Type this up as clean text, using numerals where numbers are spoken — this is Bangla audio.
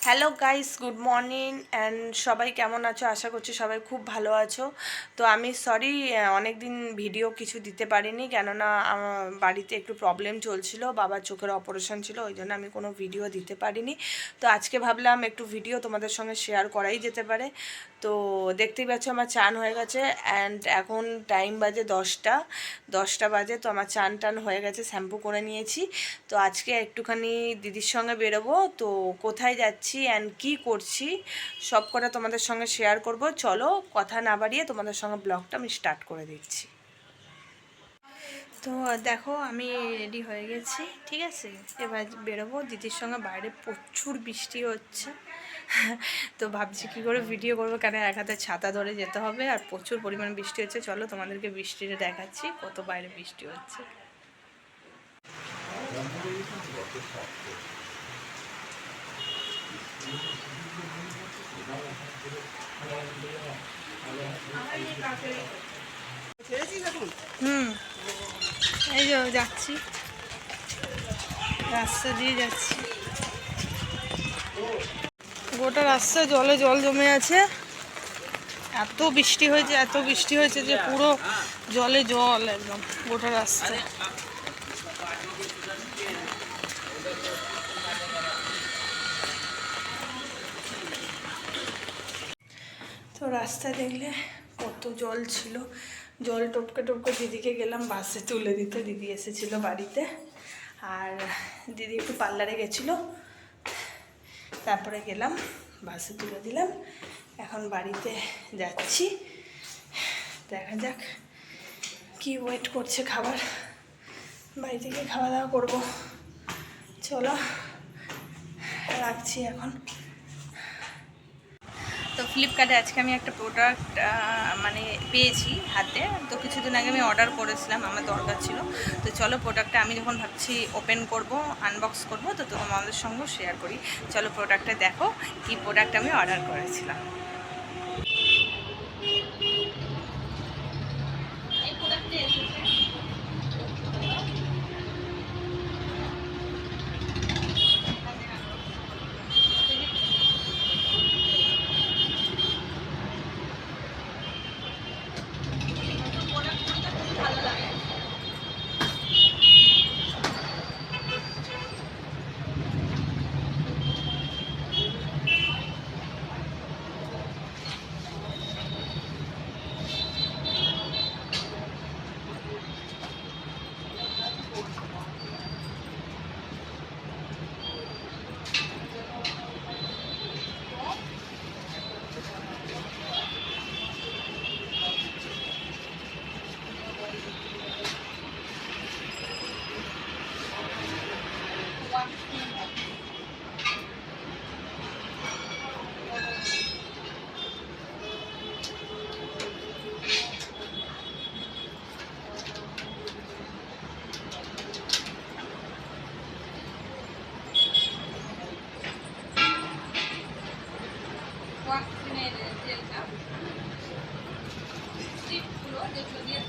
Hello guys, good morning and সবাই কেমন আছো? আশা করছি সবাই খুব ভালো আছো। তো আমি সরি, অনেক দিন ভিডিও কিছু দিতে পারিনি, কেননা আমার বাড়িতে একটু প্রবলেম চলছিল, বাবার চোখের অপারেশন ছিল, ওই জন্য আমি কোনো ভিডিও দিতে পারিনি। তো আজকে ভাবলাম একটু ভিডিও তোমাদের সঙ্গে শেয়ার করাই যেতে পারে। তো দেখতেই পাচ্ছ আমার চান হয়ে গেছে, অ্যান্ড এখন টাইম বাজে 10টা বাজে। তো আমার চান টান হয়ে গেছে, শ্যাম্পু করে নিয়েছি। তো আজকে একটুখানি দিদির সঙ্গে বেরোবো। তো কোথায় যাচ্ছি অ্যান্ড কী করছি সব কটা তোমাদের সঙ্গে শেয়ার করব। চলো কথা না বাড়িয়ে তোমাদের সঙ্গে ব্লগটা আমি স্টার্ট করে দিচ্ছি। তো দেখো আমি রেডি হয়ে গেছি, ঠিক আছে। এবার বেরোবো দিদির সঙ্গে, বাইরে প্রচুর বৃষ্টি হচ্ছে। তো ভাবছি কী করে ভিডিও করবো, কেন এক হাতে ছাতা ধরে যেতে হবে, আর প্রচুর পরিমাণ বৃষ্টি হচ্ছে। চলো তোমাদেরকে বৃষ্টিটা দেখাচ্ছি, কত বাইরে বৃষ্টি হচ্ছে। এই যে যাচ্ছি, রাস্তা দিয়ে যাচ্ছি, গোটা রাস্তায় জলে জল জমে আছে। এত বৃষ্টি হয়েছে যে পুরো জলে জল একদম গোটা রাস্তায়। তো রাস্তায় দেখলে কত জল ছিল, জল টপকে টপকে দিদিকে গেলাম বাসে তুলে দিতে। দিদি এসেছিল বাড়িতে, আর দিদি একটু পার্লারে গেছিলো, তারপরে গেলাম বাসে তুলে দিলাম। এখন বাড়িতে যাচ্ছি, দেখা যাক কি ওয়েট করছে খাবার, বাড়ি থেকে খাওয়া দাওয়া করবো। চলো রাখছি এখন। তো ফ্লিপকার্টে আজকে আমি একটা প্রোডাক্ট পেয়েছি হাতে। তো কিছুদিন আগে আমি অর্ডার করেছিলাম, আমার দরকার ছিল। তো চলো প্রোডাক্টটা আমি যখন ভাবছি ওপেন করব, আনবক্স করব, তো তোমাদের সঙ্গেও শেয়ার করি। চলো প্রোডাক্টটা দেখো, কি প্রোডাক্ট আমি অর্ডার করেছিলাম। এই প্রোডাক্টটা এসেছে, ভালো লাগে। ওয়াক্সিনের তেলটা, স্ট্রিপগুলো যেগুলো দিয়ে